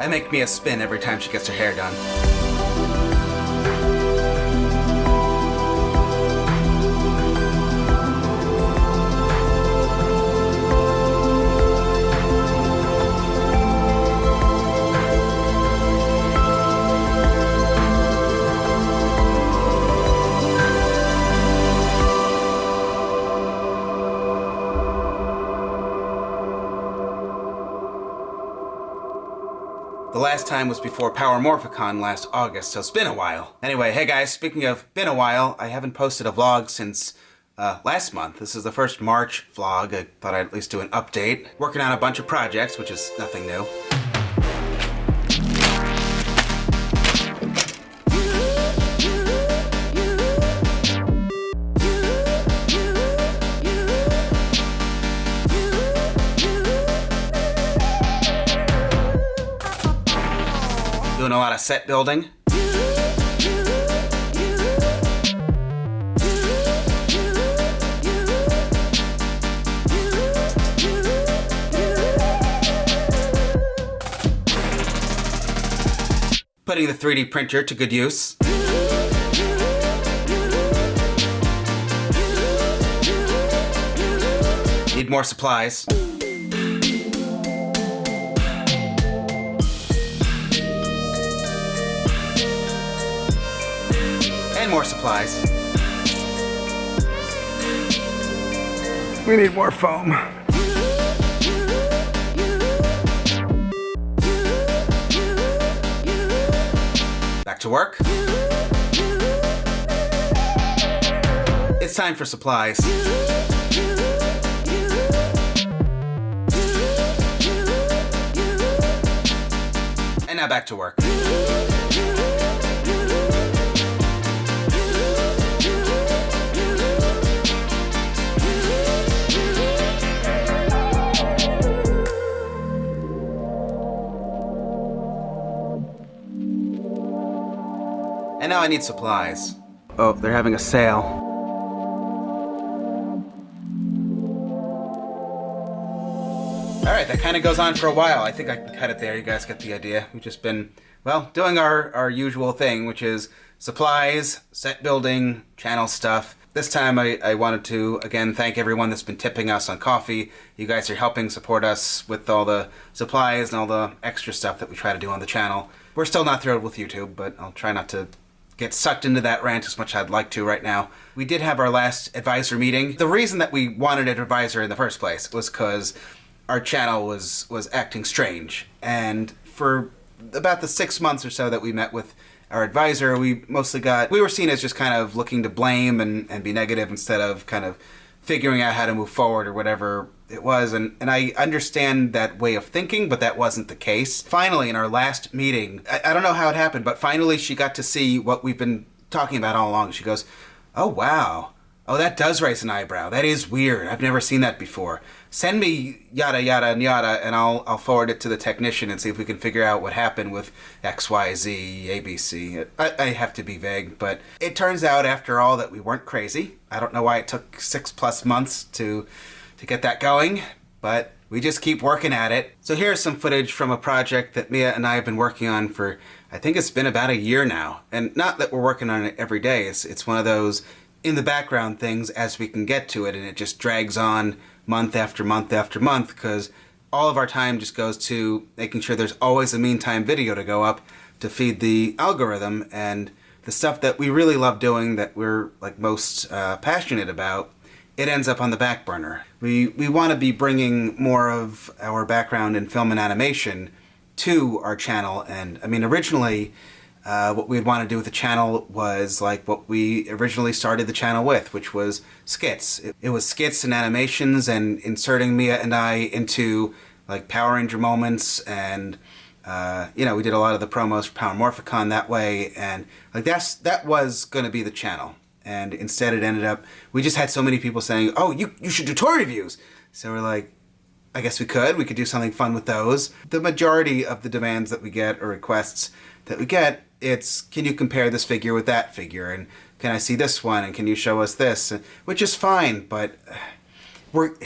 I make Mia spin every time she gets her hair done. The last time was before Power Morphicon last August, so it's been a while. Anyway, hey guys, speaking of been a while, I haven't posted a vlog since last month. This is the first March vlog. I thought I'd at least do an update. Working on a bunch of projects, which is nothing new. Doing a lot of set building. Putting the 3D printer to good use. Need more supplies. And more supplies. We need more foam. Back to work. It's time for supplies. And now back to work. And now I need supplies. Oh, they're having a sale. Alright, that kind of goes on for a while. I think I can cut it there. You guys get the idea. We've just been, well, doing our usual thing, which is supplies, set building, channel stuff. This time I wanted to, again, thank everyone that's been tipping us on coffee. You guys are helping support us with all the supplies and all the extra stuff that we try to do on the channel. We're still not thrilled with YouTube, but I'll try not to get sucked into that rant as much as I'd like to right now. We did have our last advisor meeting. The reason that we wanted an advisor in the first place was because our channel was acting strange. And for about the 6 months or so that we met with our advisor, we were seen as just kind of looking to blame and be negative instead of kind of figuring out how to move forward or whatever it was. And I understand that way of thinking, but that wasn't the case. Finally, in our last meeting, I don't know how it happened, but finally she got to see what we've been talking about all along. She goes, oh wow, oh that does raise an eyebrow. That is weird. I've never seen that before. Send me yada yada and yada, and I'll forward it to the technician and see if we can figure out what happened with X, Y, Z, ABC. I have to be vague, but it turns out after all that we weren't crazy. I don't know why it took 6+ months to get that going, but we just keep working at it. So here's some footage from a project that Mia and I have been working on for, I think it's been about a year now. And not that we're working on it every day, it's one of those in the background things as we can get to it, and it just drags on month after month after month, because all of our time just goes to making sure there's always a meantime video to go up to feed the algorithm, and the stuff that we really love doing, that we're like most passionate about, it ends up on the back burner. We want to be bringing more of our background in film and animation to our channel, and I mean originally what we'd want to do with the channel was like what we originally started the channel with, which was skits. It was skits and animations and inserting Mia and I into like Power Ranger moments, and you know, we did a lot of the promos for Power Morphicon that way, and like that was going to be the channel. And instead it ended up, we just had so many people saying, oh, you should do toy reviews. So we're like, I guess we could do something fun with those. The majority of the demands that we get or requests that we get, it's, can you compare this figure with that figure? And can I see this one? And can you show us this? Which is fine, but we're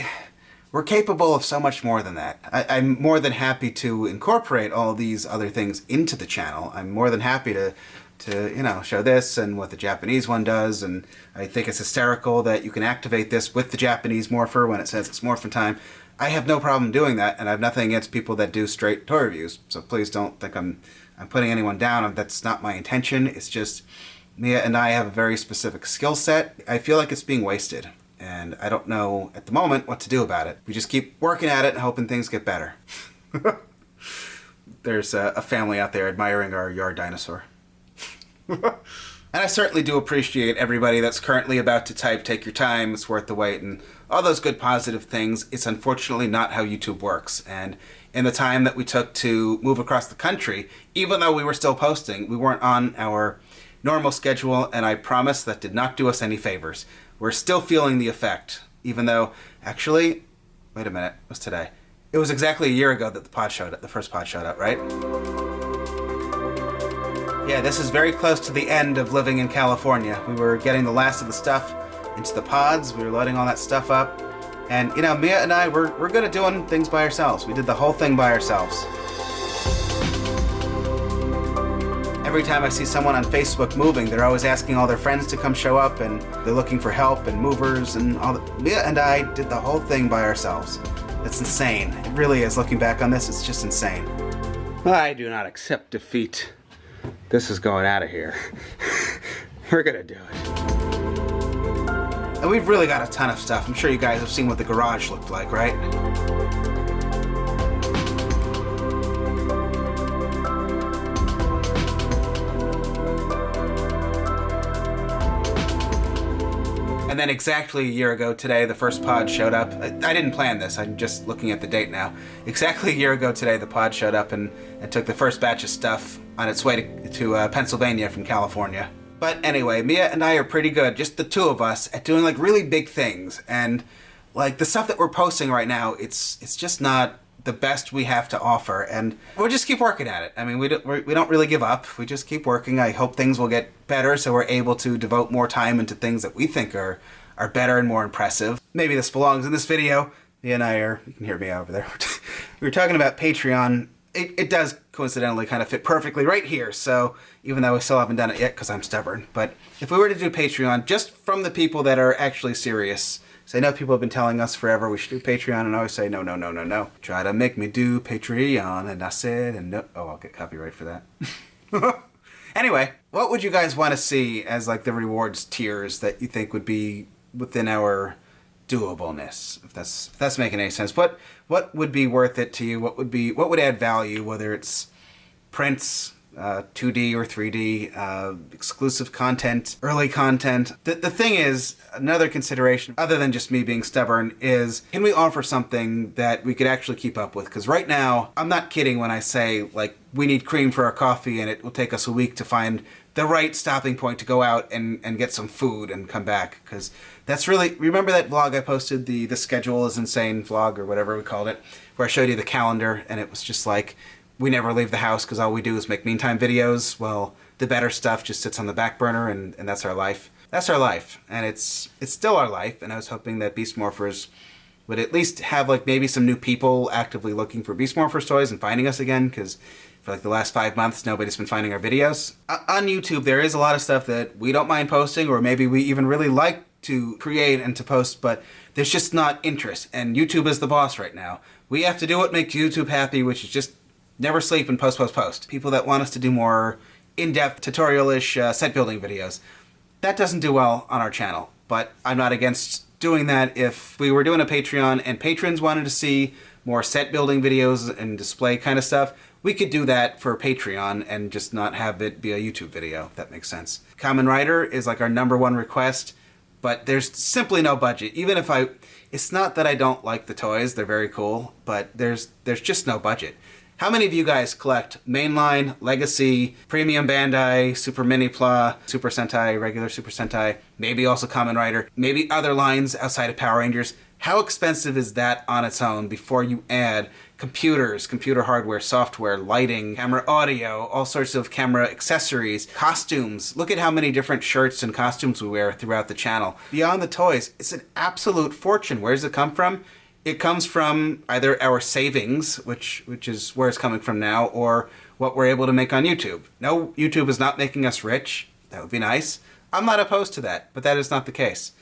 we're capable of so much more than that. I'm more than happy to incorporate all these other things into the channel. I'm more than happy to you know, show this and what the Japanese one does, and I think it's hysterical that you can activate this with the Japanese morpher when it says it's morphin time. I have no problem doing that, and I have nothing against people that do straight toy reviews, so please don't think I'm putting anyone down. That's not my intention. It's just Mia and I have a very specific skill set. I feel like it's being wasted, and I don't know at the moment what to do about it. We just keep working at it and hoping things get better. There's a family out there admiring our yard dinosaur. And I certainly do appreciate everybody that's currently about to type "take your time, it's worth the wait," and all those good positive things. It's unfortunately not how YouTube works, and in the time that we took to move across the country, even though we were still posting, we weren't on our normal schedule, and I promise that did not do us any favors. We're still feeling the effect, even though, actually, wait a minute, what's today? It was exactly a year ago that the first pod showed up, right? Yeah, this is very close to the end of living in California. We were getting the last of the stuff into the pods. We were loading all that stuff up. And, you know, Mia and I, we're good at doing things by ourselves. We did the whole thing by ourselves. Every time I see someone on Facebook moving, they're always asking all their friends to come show up, and they're looking for help and movers and all that. Mia and I did the whole thing by ourselves. It's insane. It really is. Looking back on this, it's just insane. I do not accept defeat. This is going out of here. We're gonna do it. And we've really got a ton of stuff. I'm sure you guys have seen what the garage looked like, right? And then exactly a year ago today, the first pod showed up. I didn't plan this, I'm just looking at the date now. Exactly a year ago today, the pod showed up and took the first batch of stuff on its way to Pennsylvania from California. But anyway, Mia and I are pretty good, just the two of us, at doing like really big things. And like the stuff that we're posting right now, it's just not the best we have to offer, and we'll just keep working at it. I mean, we don't really give up. We just keep working. I hope things will get better so we're able to devote more time into things that we think are better and more impressive. Maybe this belongs in this video. Mia and I are, you can hear me over there. We were talking about Patreon. It does coincidentally kind of fit perfectly right here, so even though I still haven't done it yet because I'm stubborn, but if we were to do Patreon, just from the people that are actually serious, so I know people have been telling us forever we should do Patreon, and I always say no, no, no, no, no. Try to make me do Patreon, and I said, and no, oh, I'll get copyright for that. Anyway, what would you guys want to see as like the rewards tiers that you think would be within our doableness, if that's making any sense? What would be worth it to you? What would add value, whether it's prints, 2D or 3D, exclusive content, early content. The thing is, another consideration, other than just me being stubborn, is can we offer something that we could actually keep up with? Because right now, I'm not kidding when I say, like, we need cream for our coffee and it will take us a week to find the right stopping point to go out and get some food and come back. Because that's really, remember that vlog I posted, the schedule is insane vlog or whatever we called it, where I showed you the calendar and it was just like, we never leave the house because all we do is make meantime videos. Well, the better stuff just sits on the back burner, and that's our life. That's our life, and it's still our life, and I was hoping that Beast Morphers would at least have like maybe some new people actively looking for Beast Morphers toys and finding us again, because for like the last 5 months, nobody's been finding our videos. On YouTube, there is a lot of stuff that we don't mind posting, or maybe we even really like to create and to post, but there's just not interest, and YouTube is the boss right now. We have to do what makes YouTube happy, which is just never sleep and post. People that want us to do more in-depth tutorial-ish set building videos. That doesn't do well on our channel, but I'm not against doing that. If we were doing a Patreon and patrons wanted to see more set building videos and display kind of stuff, we could do that for Patreon and just not have it be a YouTube video, if that makes sense. Kamen Rider is like our #1 request, but there's simply no budget. Even if it's not that I don't like the toys, they're very cool, but there's just no budget. How many of you guys collect Mainline, Legacy, Premium Bandai, Super Mini Pla, Super Sentai, regular Super Sentai, maybe also Kamen Rider, maybe other lines outside of Power Rangers? How expensive is that on its own before you add computers, computer hardware, software, lighting, camera audio, all sorts of camera accessories, costumes? Look at how many different shirts and costumes we wear throughout the channel. Beyond the toys, it's an absolute fortune. Where does it come from? It comes from either our savings, which is where it's coming from now, or what we're able to make on YouTube. No, YouTube is not making us rich. That would be nice. I'm not opposed to that, but that is not the case.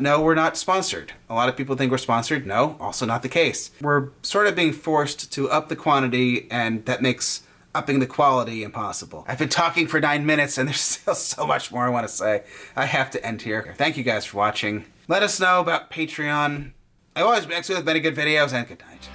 No, we're not sponsored. A lot of people think we're sponsored. No, also not the case. We're sort of being forced to up the quantity, and that makes upping the quality impossible. I've been talking for 9 minutes, and there's still so much more I want to say. I have to end here. Thank you guys for watching. Let us know about Patreon. I've always been with many good videos, and good night.